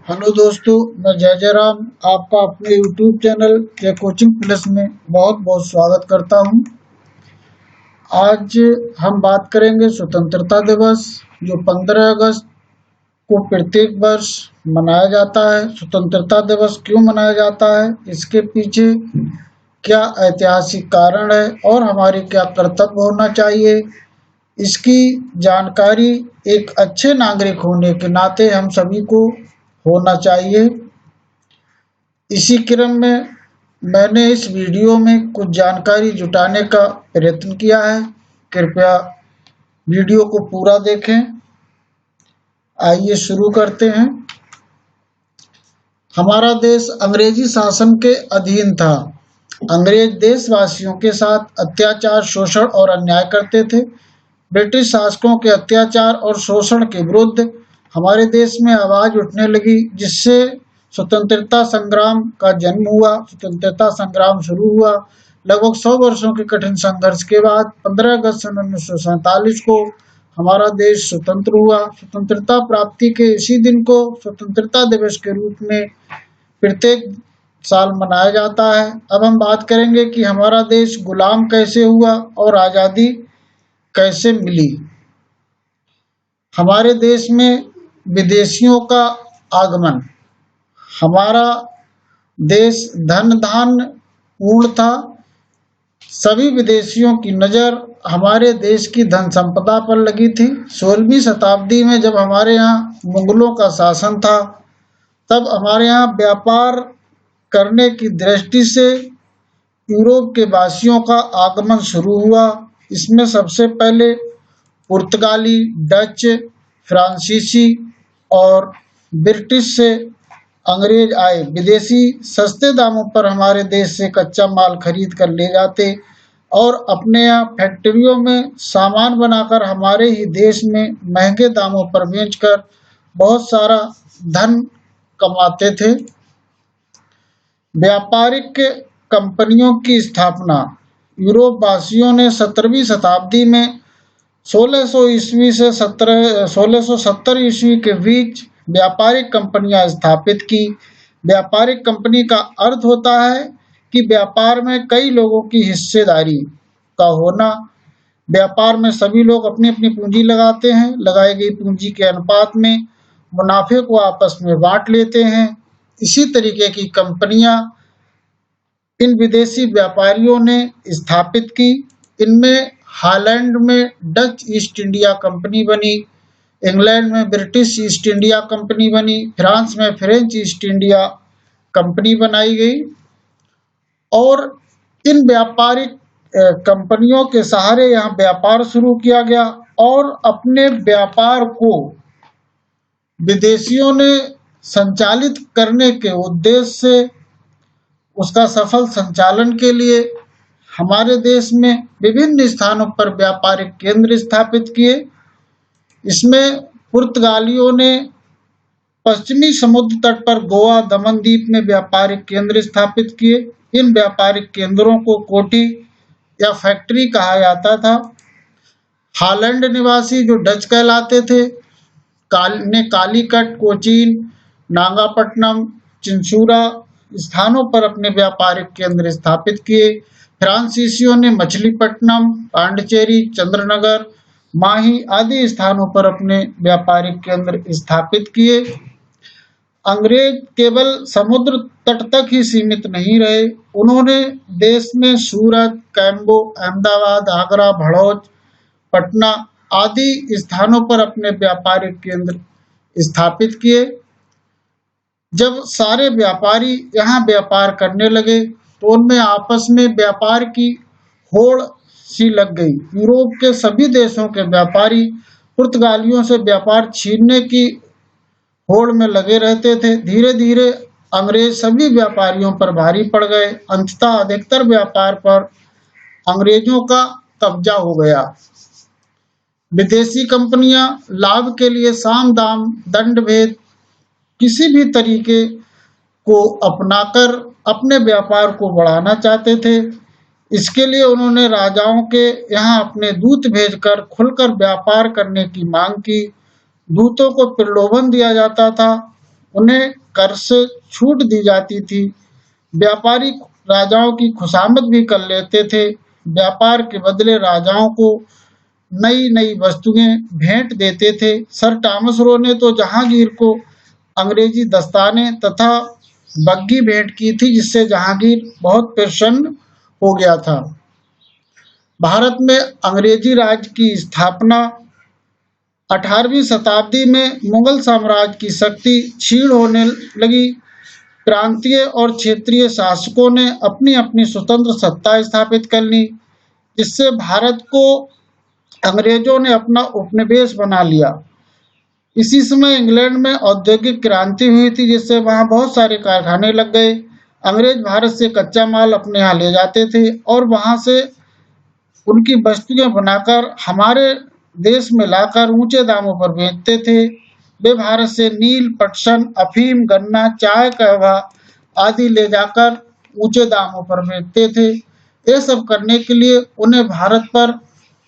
Hello दोस्तों, मैं जय जयराम आपका अपने यूट्यूब चैनल के कोचिंग प्लस में बहुत बहुत स्वागत करता हूं। आज हम बात करेंगे स्वतंत्रता दिवस जो 15 अगस्त को प्रत्येक वर्ष मनाया जाता है। स्वतंत्रता दिवस क्यों मनाया जाता है, इसके पीछे क्या ऐतिहासिक कारण है और हमारे क्या कर्तव्य होना चाहिए, इसकी जानकारी एक अच्छे नागरिक होने के नाते हम सभी को होना चाहिए। इसी क्रम में मैंने इस वीडियो में कुछ जानकारी जुटाने का प्रयत्न किया है। कृपया वीडियो को पूरा देखें। आइए शुरू करते हैं। हमारा देश अंग्रेजी शासन के अधीन था। अंग्रेज देशवासियों के साथ अत्याचार, शोषण और अन्याय करते थे। ब्रिटिश शासकों के अत्याचार और शोषण के विरुद्ध हमारे देश में आवाज उठने लगी, जिससे स्वतंत्रता संग्राम का जन्म हुआ। स्वतंत्रता संग्राम शुरू हुआ लगभग 100 वर्षों के कठिन संघर्ष के बाद 15 अगस्त 1947 को हमारा देश स्वतंत्र हुआ। स्वतंत्रता प्राप्ति के इसी दिन को स्वतंत्रता दिवस के रूप में प्रत्येक साल मनाया जाता है। अब हम बात करेंगे कि हमारा देश गुलाम कैसे हुआ और आज़ादी कैसे मिली। हमारे देश में विदेशियों का आगमन, हमारा देश धन धान्य पूर्ण था। सभी विदेशियों की नज़र हमारे देश की धन संपदा पर लगी थी। 16वीं शताब्दी में जब हमारे यहाँ मुगलों का शासन था, तब हमारे यहाँ व्यापार करने की दृष्टि से यूरोप के वासियों का आगमन शुरू हुआ। इसमें सबसे पहले पुर्तगाली, डच, फ्रांसीसी और ब्रिटिश से अंग्रेज आए। विदेशी सस्ते दामों पर हमारे देश से कच्चा माल खरीद कर ले जाते और अपने यहाँ फैक्ट्रियों में सामान बनाकर हमारे ही देश में महंगे दामों पर बेचकर बहुत सारा धन कमाते थे। व्यापारिक कंपनियों की स्थापना यूरोप वासियों ने 17वीं शताब्दी में 1600 ईस्वी से 1670 ईस्वी के बीच व्यापारिक कंपनियां स्थापित की। व्यापारिक कंपनी का अर्थ होता है कि व्यापार में कई लोगों की हिस्सेदारी का होना। व्यापार में सभी लोग अपनी अपनी पूंजी लगाते हैं। लगाई गई पूंजी के अनुपात में मुनाफे को आपस में बांट लेते हैं। इसी तरीके की कंपनियां इन विदेशी व्यापारियों ने स्थापित की। इनमें हॉलैंड में डच ईस्ट इंडिया कंपनी बनी, इंग्लैंड में ब्रिटिश ईस्ट इंडिया कंपनी बनी, फ्रांस में फ्रेंच ईस्ट इंडिया कंपनी बनाई गई और इन व्यापारिक कंपनियों के सहारे यहाँ व्यापार शुरू किया गया और अपने व्यापार को विदेशियों ने संचालित करने के उद्देश्य से उसका सफल संचालन के लिए हमारे देश में विभिन्न स्थानों पर व्यापारिक केंद्र स्थापित किए। इसमें पुर्तगालियों ने पश्चिमी समुद्र तट पर गोवा, दमन द्वीप में व्यापारिक केंद्र स्थापित किए। इन व्यापारिक केंद्रों को कोठी या फैक्ट्री कहा जाता था। हॉलैंड निवासी जो डच कहलाते थे ने कालीकट, कोचीन, नागापट्टनम, चिंसूरा स्थानों पर अपने व्यापारिक केंद्र स्थापित किए। फ्रांसीसियों ने मछलीपट्टनम, पांडिचेरी, चंद्रनगर, माही आदि स्थानों पर अपने व्यापारिक केंद्र स्थापित किए। अंग्रेज केवल समुद्र तट तक ही सीमित नहीं रहे। उन्होंने देश में सूरत, कैम्बो, अहमदाबाद, आगरा, भड़ौच, पटना आदि स्थानों पर अपने व्यापारिक केंद्र स्थापित किए। जब सारे व्यापारी यहाँ व्यापार करने लगे तो उनमें आपस में व्यापार की होड़ सी लग गई। यूरोप के सभी देशों के व्यापारी पुर्तगालियों से व्यापार छीनने की होड़ में लगे रहते थे। धीरे धीरे अंग्रेज सभी व्यापारियों पर भारी पड़ गए। अंततः अधिकतर व्यापार पर अंग्रेजों का कब्जा हो गया। विदेशी कंपनियां लाभ के लिए साम दाम, दंड भेद किसी भी तरीके को अपनाकर अपने व्यापार को बढ़ाना चाहते थे। इसके लिए उन्होंने राजाओं के यहाँ अपने दूत भेजकर खुलकर व्यापार करने की मांग की। दूतों को प्रलोभन दिया जाता था उन्हें कर से छूट दी जाती थी। व्यापारी राजाओं की खुशामद भी कर लेते थे। व्यापार के बदले राजाओं को नई नई वस्तुएं भेंट देते थे। सर टॉमस रो ने तो जहांगीर को अंग्रेजी दस्ताने तथा बग्घी भेंट की थी, जिससे जहांगीर बहुत प्रसन्न हो गया था। भारत में अंग्रेजी राज की स्थापना 18वीं शताब्दी में मुगल साम्राज्य की शक्ति क्षीण होने लगी। प्रांतीय और क्षेत्रीय शासकों ने अपनी अपनी स्वतंत्र सत्ता स्थापित कर ली, जिससे भारत को अंग्रेजों ने अपना उपनिवेश बना लिया। इसी समय इंग्लैंड में औद्योगिक क्रांति हुई थी, जिससे वहां बहुत सारे कारखाने लग गए। अंग्रेज भारत से कच्चा माल अपने यहाँ ले जाते थे और वहां से उनकी वस्तुएं बनाकर हमारे देश में लाकर ऊंचे दामों पर बेचते थे। वे भारत से नील, पटसन, अफीम, गन्ना, चाय, कहवा आदि ले जाकर ऊंचे दामों पर बेचते थे। ये सब करने के लिए उन्हें भारत पर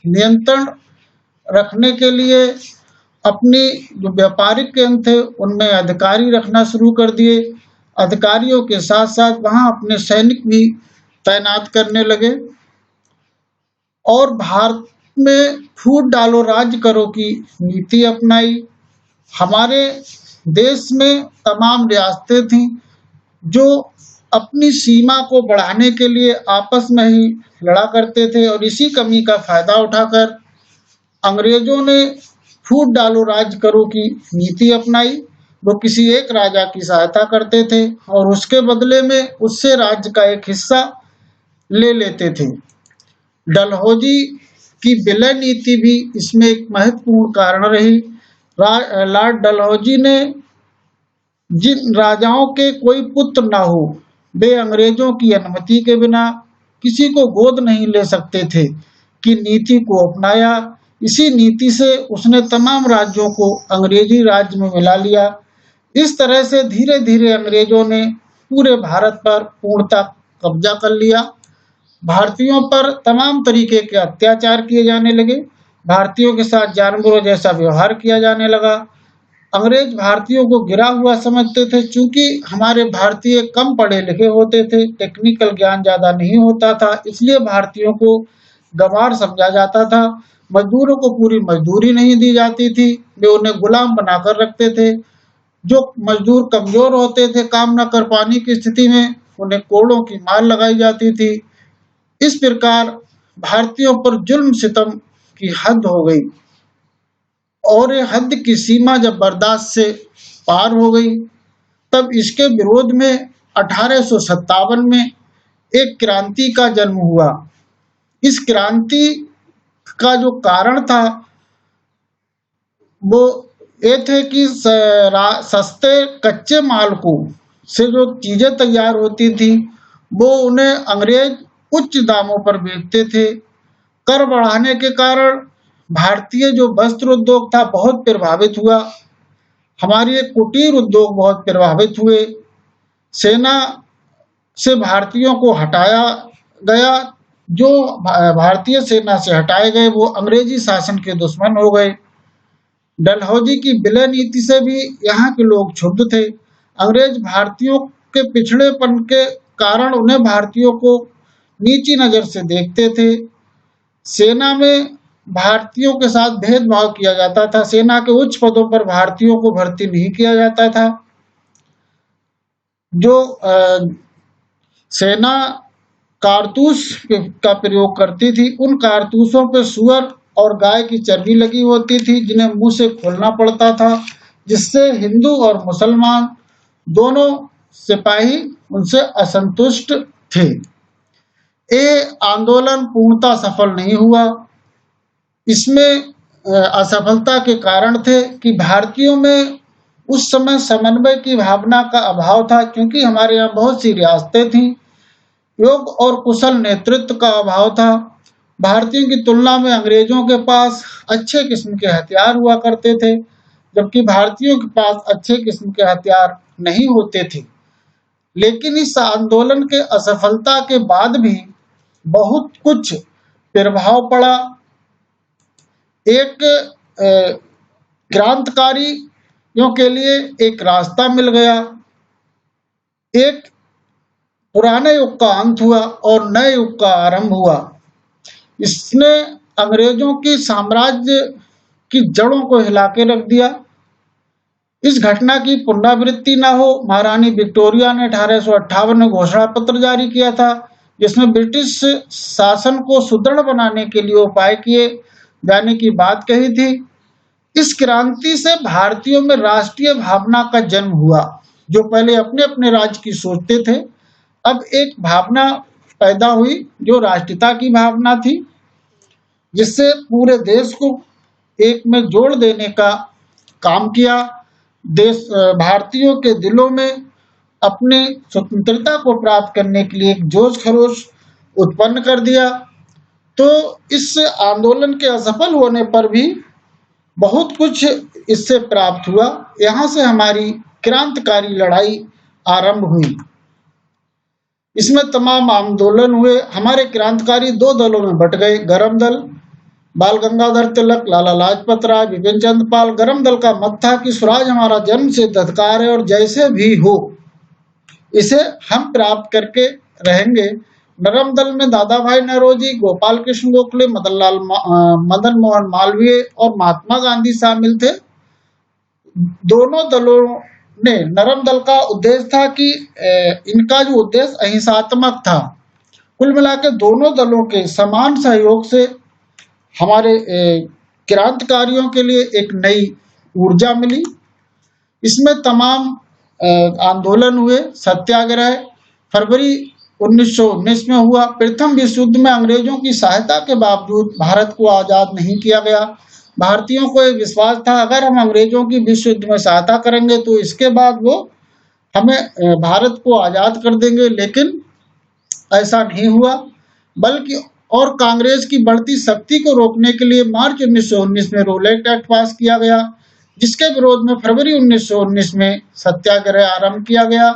नियंत्रण रखने के लिए अपनी जो व्यापारिक केंद्र थे उनमें अधिकारी रखना शुरू कर दिए। अधिकारियों के साथ साथ वहां अपने सैनिक भी तैनात करने लगे और भारत में फूट डालो राज्य करो की नीति अपनाई। हमारे देश में तमाम रियासतें थीं जो अपनी सीमा को बढ़ाने के लिए आपस में ही लड़ा करते थे और इसी कमी का फायदा उठाकर अंग्रेजों ने फूट डालो राज्य करो की नीति अपनाई। वो किसी एक राजा की सहायता करते थे और उसके बदले में उससे राज्य का एक हिस्सा ले लेते थे। डलहौजी की विलय नीति भी इसमें एक महत्वपूर्ण कारण रही। लॉर्ड डलहौजी ने जिन राजाओं के कोई पुत्र न हो, वे अंग्रेजों की अनुमति के बिना किसी को गोद नहीं ले सकते थे की नीति को अपनाया। इसी नीति से उसने तमाम राज्यों को अंग्रेजी राज्य में मिला लिया। इस तरह से धीरे धीरे अंग्रेजों ने पूरे भारत पर पूर्णतः कब्जा कर लिया। भारतीयों पर तमाम तरीके के अत्याचार किए जाने लगे। भारतीयों के साथ जानवरों जैसा व्यवहार किया जाने लगा। अंग्रेज भारतीयों को गिरा हुआ समझते थे। चूंकि हमारे भारतीय कम पढ़े लिखे होते थे, टेक्निकल ज्ञान ज्यादा नहीं होता था, इसलिए भारतीयों को गंवार समझा जाता था। मजदूरों को पूरी मजदूरी नहीं दी जाती थी, वे उन्हें गुलाम बनाकर रखते थे। जो मजदूर कमजोर होते थे, काम न कर पाने की स्थिति में, उन्हें कोड़ों की मार लगाई जाती थी। इस प्रकार भारतीयों पर जुल्म सितम की हद हो गई और ये हद की सीमा जब बर्दाश्त से पार हो गई, तब इसके विरोध में 1857 में एक क्रांति का जन्म हुआ। इस क्रांति का जो कारण था वो ये थे कि सस्ते कच्चे माल को से जो चीजें तैयार होती थी वो उन्हें अंग्रेज उच्च दामों पर बेचते थे। कर बढ़ाने के कारण भारतीय जो वस्त्र उद्योग था बहुत प्रभावित हुआ। हमारे कुटीर उद्योग बहुत प्रभावित हुए। सेना से भारतीयों को हटाया गया। जो भारतीय सेना से हटाए गए वो अंग्रेजी शासन के दुश्मन हो गए। डलहौजी की विलय नीति से भी यहाँ के लोग क्षुब्ध थे। अंग्रेज भारतीयों के पिछड़ेपन के कारण उन्हें भारतीयों को नीची नजर से देखते थे। सेना में भारतीयों के साथ भेदभाव किया जाता था। सेना के उच्च पदों पर भारतीयों को भर्ती नहीं किया जाता था। जो सेना कारतूस का प्रयोग करती थी, उन कारतूसों पर सुअर और गाय की चर्बी लगी होती थी, जिन्हें मुंह से खोलना पड़ता था, जिससे हिंदू और मुसलमान दोनों सिपाही उनसे असंतुष्ट थे। ये आंदोलन पूर्णतः सफल नहीं हुआ। इसमें असफलता के कारण थे कि भारतीयों में उस समय समन्वय की भावना का अभाव था, क्योंकि हमारे यहाँ बहुत सी रियासतें थीं। योग्य और कुशल नेतृत्व का अभाव था। भारतीयों की तुलना में अंग्रेजों के पास अच्छे किस्म के हथियार हुआ करते थे, जबकि भारतीयों के पास अच्छे किस्म के हथियार नहीं होते थे। लेकिन इस आंदोलन के असफलता के बाद भी बहुत कुछ प्रभाव पड़ा। एक क्रांतिकारी के लिए एक रास्ता मिल गया। एक पुराने युग का अंत हुआ और नए युग का आरंभ हुआ। इसने अंग्रेजों की साम्राज्य की जड़ों को हिला के रख दिया। इस घटना की पुनरावृत्ति न हो, महारानी विक्टोरिया ने 1858 में घोषणा पत्र जारी किया था, जिसमें ब्रिटिश शासन को सुदृढ़ बनाने के लिए उपाय किए जाने की बात कही थी। इस क्रांति से भारतीयों में राष्ट्रीय भावना का जन्म हुआ। जो पहले अपने अपने राज्य की सोचते थे, अब एक भावना पैदा हुई जो राष्ट्रीयता की भावना थी, जिससे पूरे देश को एक में जोड़ देने का काम किया। देश भारतीयों के दिलों में अपनी स्वतंत्रता को प्राप्त करने के लिए एक जोश खरोश उत्पन्न कर दिया। तो इस आंदोलन के असफल होने पर भी बहुत कुछ इससे प्राप्त हुआ। यहाँ से हमारी क्रांतिकारी लड़ाई आरंभ हुई। इसमें तमाम आंदोलन हुए। हमारे क्रांतिकारी दो दलों में बट गए। गरम दल बाल गंगाधर तिलक, लाला लाजपत राय, बिपिन चंद्र पाल। गरम दल का मत था कि स्वराज हमारा जन्म सिद्ध अधिकार है और जैसे भी हो इसे हम प्राप्त करके रहेंगे। नरम दल में दादा भाई नौरोजी, गोपाल कृष्ण गोखले, मदन मोहन मालवीय और महात्मा गांधी शामिल थे। दोनों दलों ने, नरम दल का उद्देश्य था कि इनका जो उद्देश्य अहिंसात्मक था। कुल मिलाकर दोनों दलों के समान सहयोग से हमारे क्रांतिकारियों के लिए एक नई ऊर्जा मिली। इसमें तमाम आंदोलन हुए। सत्याग्रह फरवरी 1919 में हुआ। प्रथम विश्व युद्ध में अंग्रेजों की सहायता के बावजूद भारत को आजाद नहीं किया गया। भारतीयों को एक विश्वास था, अगर हम अंग्रेजों की विश्व युद्ध में सहायता करेंगे तो इसके बाद वो हमें भारत को आजाद कर देंगे, लेकिन ऐसा नहीं हुआ। बल्कि और कांग्रेस की बढ़ती शक्ति को रोकने के लिए मार्च 1919 में रोलेट एक्ट पास किया गया, जिसके विरोध में फरवरी 1919 में सत्याग्रह आरंभ किया गया।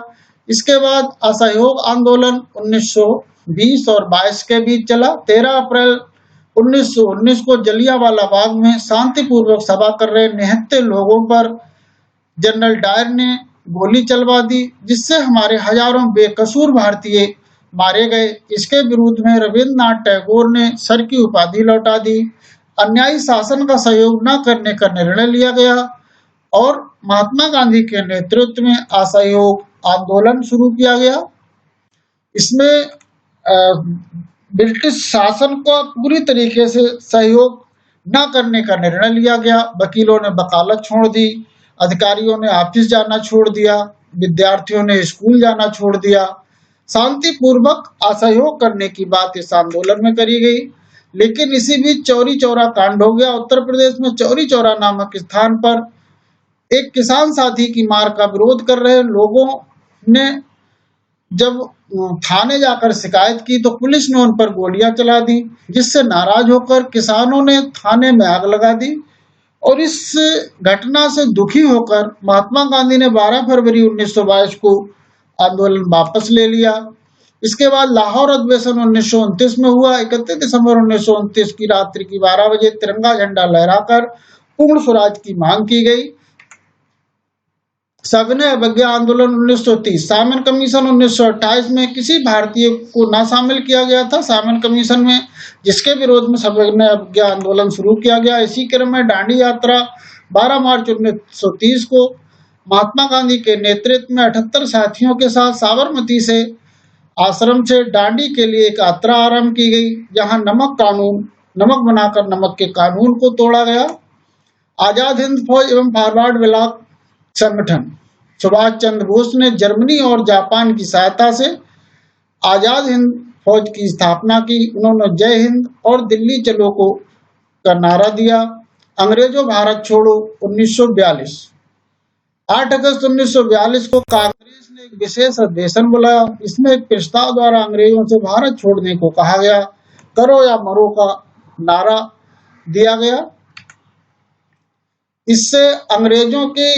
इसके बाद असहयोग आंदोलन 1920 और 22 के बीच चला। 13 अप्रैल 1919 को जलियांवाला बाग में शांतिपूर्वक सभा कर रहे निहत्थे लोगों पर जनरल डायर ने गोली चलवा दी, जिससे हमारे हजारों बेकसूर भारतीय मारे गए। इसके विरोध में रविन्द्रनाथ टैगोर ने सर की उपाधि लौटा दी। अन्यायी शासन का सहयोग न करने का निर्णय लिया गया और महात्मा गांधी के नेतृत्व में असहयोग आंदोलन शुरू किया गया। इसमें ब्रिटिश शासन को पूरी तरीके से सहयोग न करने का निर्णय लिया गया। वकीलों ने वकालत छोड़ दी, अधिकारियों ने ऑफिस जाना छोड़ दिया, विद्यार्थियों ने स्कूल जाना छोड़ दिया। शांतिपूर्वक असहयोग करने की बात इस आंदोलन में करी गई। लेकिन इसी बीच चौरी चौरा कांड हो गया। उत्तर प्रदेश में चौरी चौरा नामक स्थान पर एक किसान साथी की मार का विरोध कर रहे लोगों ने जब थाने जाकर शिकायत की तो पुलिस ने उन पर गोलियां चला दी, जिससे नाराज होकर किसानों ने थाने में आग लगा दी। और इस घटना से दुखी होकर महात्मा गांधी ने 12 फरवरी 1922 को आंदोलन वापस ले लिया। इसके बाद लाहौर अधिवेशन 1929 में हुआ। 31 दिसंबर 1929 की रात्रि की 12 बजे तिरंगा झंडा लहराकर पूर्ण स्वराज की मांग की गई। सविनय अवज्ञा आंदोलन 1930। सामन कमीशन 1928 में किसी भारतीय को न शामिल किया गया था सामन कमीशन में, जिसके विरोध में सविनय अवज्ञा आंदोलन शुरू किया गया। इसी क्रम में दांडी यात्रा 12 मार्च 1930 को महात्मा गांधी के नेतृत्व में 78 साथियों के साथ साबरमती से आश्रम से दांडी के लिए एक यात्रा आरंभ की गई, जहां नमक बनाकर नमक के कानून को तोड़ा गया। आजाद हिंद फौज एवं फॉरवर्ड ब्लॉक संगठन सुभाष चंद्र बोस ने जर्मनी और जापान की सहायता से आजाद हिंद फौज की स्थापना की। उन्होंने जय हिंद और दिल्ली चलो को का नारा दिया। अंग्रेजों भारत छोड़ो 1942। 8 अगस्त 1942 को कांग्रेस ने एक विशेष अधिवेशन बुलाया। इसमें एक प्रस्ताव द्वारा अंग्रेजों से भारत छोड़ने को कहा गया। करो या मरो का नारा दिया गया। इससे अंग्रेजों की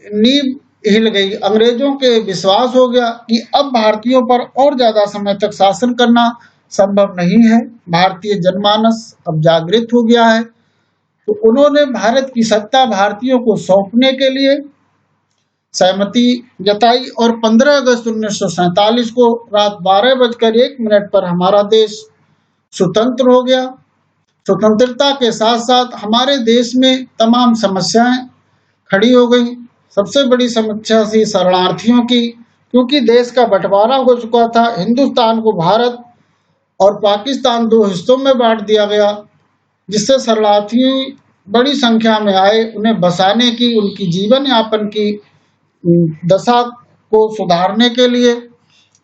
नींव हिल गई। अंग्रेजों के विश्वास हो गया कि अब भारतीयों पर और ज्यादा समय तक शासन करना संभव नहीं है। भारतीय जनमानस अब जागृत हो गया है, तो उन्होंने भारत की सत्ता भारतीयों को सौंपने के लिए सहमति जताई और 15 अगस्त 1947 को रात 12:01 पर हमारा देश स्वतंत्र हो गया। स्वतंत्रता के साथ साथ हमारे देश में तमाम समस्याएं खड़ी हो गई। सबसे बड़ी समस्या थी शरणार्थियों की, क्योंकि देश का बंटवारा हो चुका था। हिंदुस्तान को भारत और पाकिस्तान दो हिस्सों में बांट दिया गया, जिससे शरणार्थी बड़ी संख्या में आए। उन्हें बसाने की, उनकी जीवन यापन की दशा को सुधारने के लिए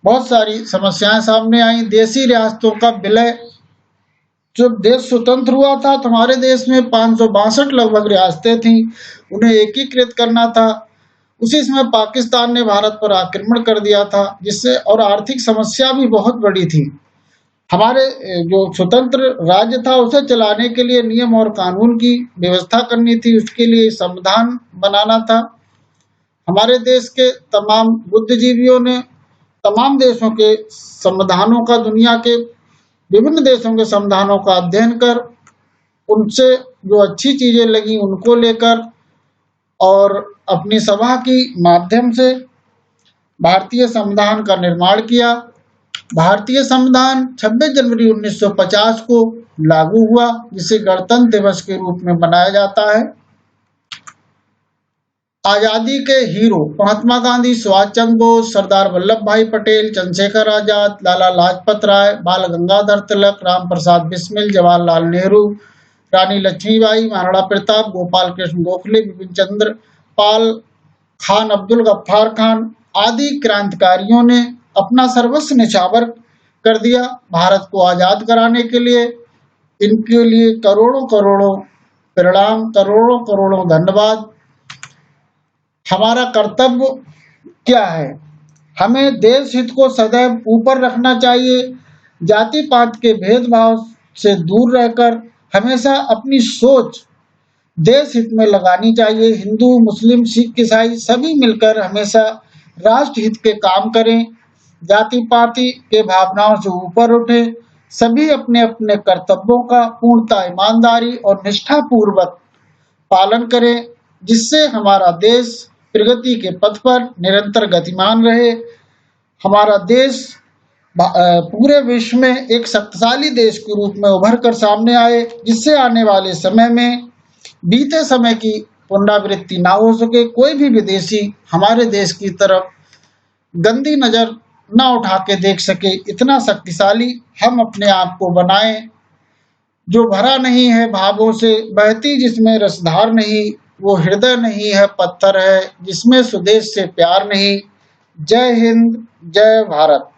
बहुत सारी समस्याएं सामने आई। देशी रियासतों का विलय, जब देश स्वतंत्र हुआ था तो हमारे देश में 562 लगभग रियासतें थीं, उन्हें एकीकृत करना था। उसी समय पाकिस्तान ने भारत पर आक्रमण कर दिया था, जिससे और आर्थिक समस्या भी बहुत बड़ी थी। हमारे जो स्वतंत्र राज्य था उसे चलाने के लिए नियम और कानून की व्यवस्था करनी थी, उसके लिए संविधान बनाना था। हमारे देश के तमाम बुद्धिजीवियों ने तमाम देशों के संविधानों का, दुनिया के विभिन्न देशों के संविधानों का अध्ययन कर उनसे जो अच्छी चीजें लगी उनको लेकर और अपनी सभा की माध्यम से भारतीय संविधान का निर्माण किया। भारतीय संविधान 26 जनवरी 1950 को लागू हुआ, जिसे गणतंत्र दिवस के रूप में मनाया जाता है। आजादी के हीरो महात्मा गांधी, सुभाष चंद्र बोस, सरदार वल्लभ भाई पटेल, चंद्रशेखर आजाद, लाला लाजपत राय, बाल गंगाधर तिलक, राम प्रसाद बिस्मिल, जवाहरलाल नेहरू, रानी लक्ष्मीबाई, महाराणा प्रताप, गोपाल कृष्ण गोखले, बिपिन चंद्र पाल, खान अब्दुल गफ्फार खान आदि क्रांतिकारियों ने अपना सर्वस्व न्यौछावर कर दिया भारत को आजाद कराने के लिए। इनके लिए करोड़ों करोड़ों प्रणाम, करोड़ों करोड़ों धन्यवाद। हमारा कर्तव्य क्या है? हमें देश हित को सदैव ऊपर रखना चाहिए। जाति पात के भेदभाव से दूर रहकर हमेशा अपनी सोच देश हित में लगानी चाहिए। हिंदू, मुस्लिम, सिख, ईसाई सभी मिलकर हमेशा राष्ट्र हित के काम करें। जाति पाति के भावनाओं से ऊपर उठे। सभी अपने अपने कर्तव्यों का पूर्णतः ईमानदारी और निष्ठा पूर्वक पालन करें, जिससे हमारा देश प्रगति के पथ पर निरंतर गतिमान रहे। हमारा देश पूरे विश्व में एक शक्तिशाली देश के रूप में उभर कर सामने आए, जिससे आने वाले समय में बीते समय की पुनरावृत्ति ना हो सके। कोई भी विदेशी हमारे देश की तरफ गंदी नजर ना उठा के देख सके, इतना शक्तिशाली हम अपने आप को बनाएं, जो भरा नहीं है भावों से, बहती जिसमें रसधार नहीं, वो हृदय नहीं है पत्थर है, जिसमें स्वदेश से प्यार नहीं। जय हिंद, जय भारत।